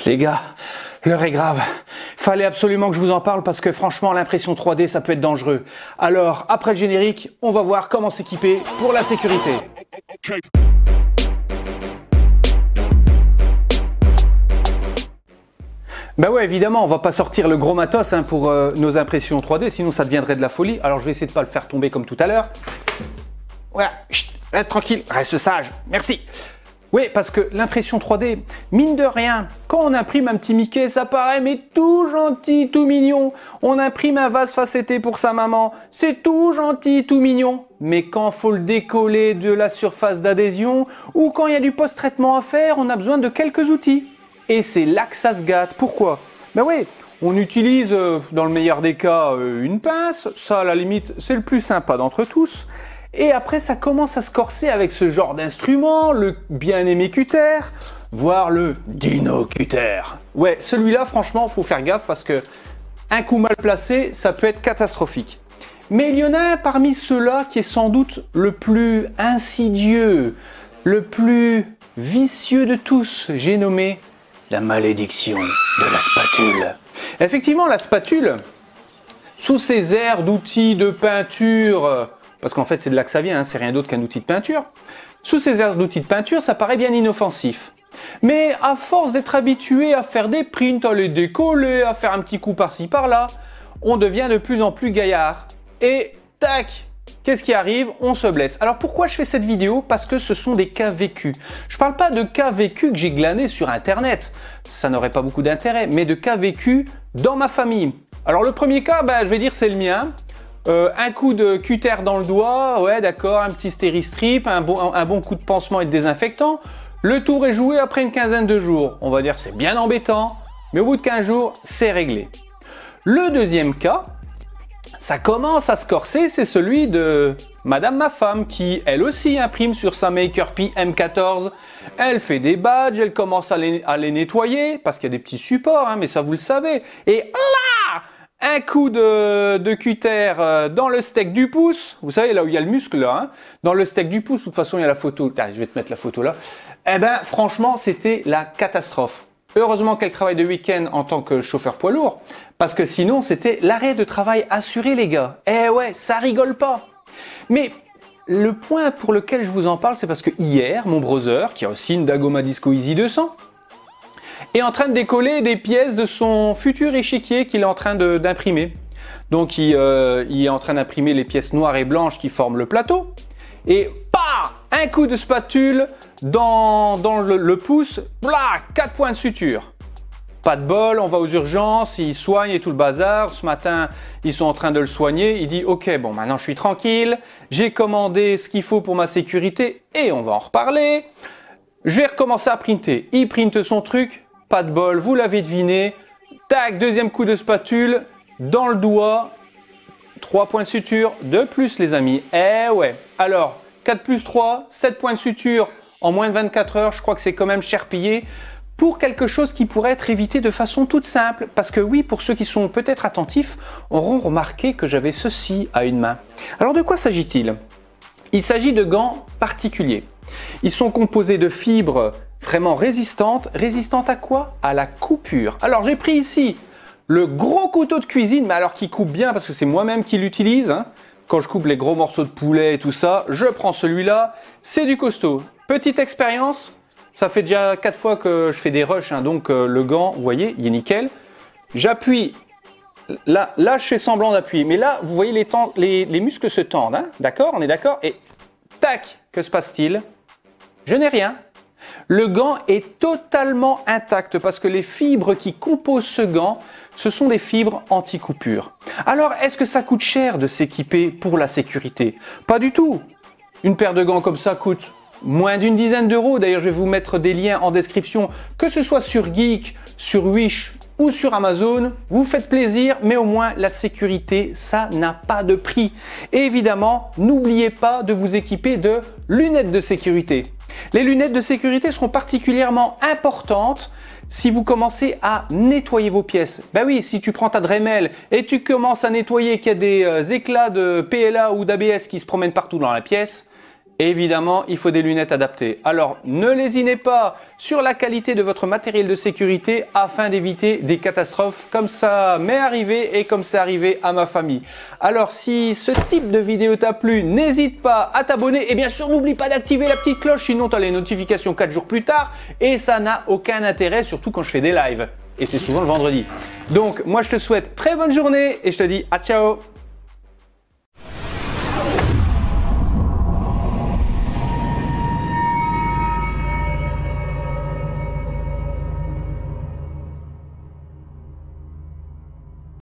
Les gars, l'heure est grave. Fallait absolument que je vous en parle parce que franchement, l'impression 3D, ça peut être dangereux. Alors, après le générique, on va voir comment s'équiper pour la sécurité. Ben ouais, évidemment, on va pas sortir le gros matos pour nos impressions 3D, sinon ça deviendrait de la folie. Alors, je vais essayer de pas le faire tomber comme tout à l'heure. Voilà, chut, reste tranquille, reste sage, merci. Oui, parce que l'impression 3D, mine de rien, quand on imprime un petit Mickey, ça paraît mais tout gentil, tout mignon. On imprime un vase facetté pour sa maman, c'est tout gentil, tout mignon. Mais quand faut le décoller de la surface d'adhésion ou quand il y a du post-traitement à faire, on a besoin de quelques outils. Et c'est là que ça se gâte. Pourquoi? Ben oui, on utilise dans le meilleur des cas une pince, ça à la limite c'est le plus sympa d'entre tous. Et après, ça commence à se corser avec ce genre d'instrument, le bien-aimé cutter, voire le dino cutter. Ouais, celui-là, franchement, faut faire gaffe parce que un coup mal placé, ça peut être catastrophique. Mais il y en a un parmi ceux-là qui est sans doute le plus insidieux, le plus vicieux de tous. J'ai nommé la malédiction de la spatule. Effectivement, la spatule, sous ses airs d'outils de peinture, parce qu'en fait c'est de là que ça vient, c'est rien d'autre qu'un outil de peinture. Sous ces airs d'outils de peinture, ça paraît bien inoffensif. Mais à force d'être habitué à faire des prints, à les décoller, à faire un petit coup par-ci par-là, on devient de plus en plus gaillard. Et tac, qu'est-ce qui arrive? On se blesse. Alors pourquoi je fais cette vidéo? Parce que ce sont des cas vécus. Je ne parle pas de cas vécus que j'ai glanés sur internet, ça n'aurait pas beaucoup d'intérêt, mais de cas vécus dans ma famille. Alors le premier cas, je vais dire c'est le mien. Un coup de cutter dans le doigt, ouais d'accord, un petit stéristrip, un bon coup de pansement et de désinfectant. Le tour est joué après une quinzaine de jours. On va dire c'est bien embêtant, mais au bout de 15 jours, c'est réglé. Le deuxième cas, ça commence à se corser, c'est celui de Madame ma femme qui, elle aussi, imprime sur sa MakerPi M14. Elle fait des badges, elle commence à les nettoyer, parce qu'il y a des petits supports, mais ça vous le savez. Et là, un coup de cutter dans le steak du pouce, vous savez là où il y a le muscle là, dans le steak du pouce, de toute façon il y a la photo, je vais te mettre la photo là, eh ben franchement c'était la catastrophe. Heureusement qu'elle travaille de week-end en tant que chauffeur poids lourd, parce que sinon c'était l'arrêt de travail assuré les gars. Eh ouais, ça rigole pas. Mais le point pour lequel je vous en parle, c'est parce que hier, mon brother, qui a aussi une Dagoma Disco Easy 200, est en train de décoller des pièces de son futur échiquier qu'il est en train d'imprimer. Donc il est en train d'imprimer les pièces noires et blanches qui forment le plateau. Et un coup de spatule dans le pouce, 4 points de suture. Pas de bol, on va aux urgences, ils soignent et tout le bazar. Ce matin, ils sont en train de le soigner. Il dit ok, bon maintenant je suis tranquille, j'ai commandé ce qu'il faut pour ma sécurité et on va en reparler. Je vais recommencer à printer. Il printe son truc. Pas de bol, vous l'avez deviné. Tac, deuxième coup de spatule dans le doigt. 3 points de suture de plus les amis. Eh ouais. Alors, 4 plus 3, 7 points de suture en moins de 24 heures. Je crois que c'est quand même cher payé pour quelque chose qui pourrait être évité de façon toute simple. Parce que oui, pour ceux qui sont peut-être attentifs, auront remarqué que j'avais ceci à une main. Alors de quoi s'agit-il? Il s'agit de gants particuliers. Ils sont composés de fibres vraiment résistantes. Résistantes à quoi? À la coupure. Alors j'ai pris ici le gros couteau de cuisine, mais alors qui coupe bien parce que c'est moi-même qui l'utilise. Quand je coupe les gros morceaux de poulet et tout ça, je prends celui-là. C'est du costaud. Petite expérience, ça fait déjà 4 fois que je fais des rushs, donc le gant, vous voyez, il est nickel. J'appuie. Là, je fais semblant d'appuyer, mais là, vous voyez, les muscles se tendent, d'accord? On est d'accord? Et tac, que se passe-t-il? Je n'ai rien. Le gant est totalement intact parce que les fibres qui composent ce gant, ce sont des fibres anti-coupure. Alors, est-ce que ça coûte cher de s'équiper pour la sécurité? Pas du tout. Une paire de gants comme ça coûte moins d'une dizaine d'euros. D'ailleurs, je vais vous mettre des liens en description, que ce soit sur Geek, sur Wish ou sur Amazon. Vous faites plaisir, mais au moins la sécurité, ça n'a pas de prix. Et évidemment, n'oubliez pas de vous équiper de lunettes de sécurité. Les lunettes de sécurité seront particulièrement importantes si vous commencez à nettoyer vos pièces. Ben oui, si tu prends ta Dremel et tu commences à nettoyer, qu'il y a des éclats de PLA ou d'ABS qui se promènent partout dans la pièce, Évidemment, il faut des lunettes adaptées. Alors, ne lésinez pas sur la qualité de votre matériel de sécurité afin d'éviter des catastrophes comme ça m'est arrivé et comme c'est arrivé à ma famille. Alors, si ce type de vidéo t'a plu, n'hésite pas à t'abonner et bien sûr, n'oublie pas d'activer la petite cloche, sinon tu as les notifications 4 jours plus tard et ça n'a aucun intérêt, surtout quand je fais des lives. Et c'est souvent le vendredi. Donc, moi, je te souhaite très bonne journée et je te dis à ciao!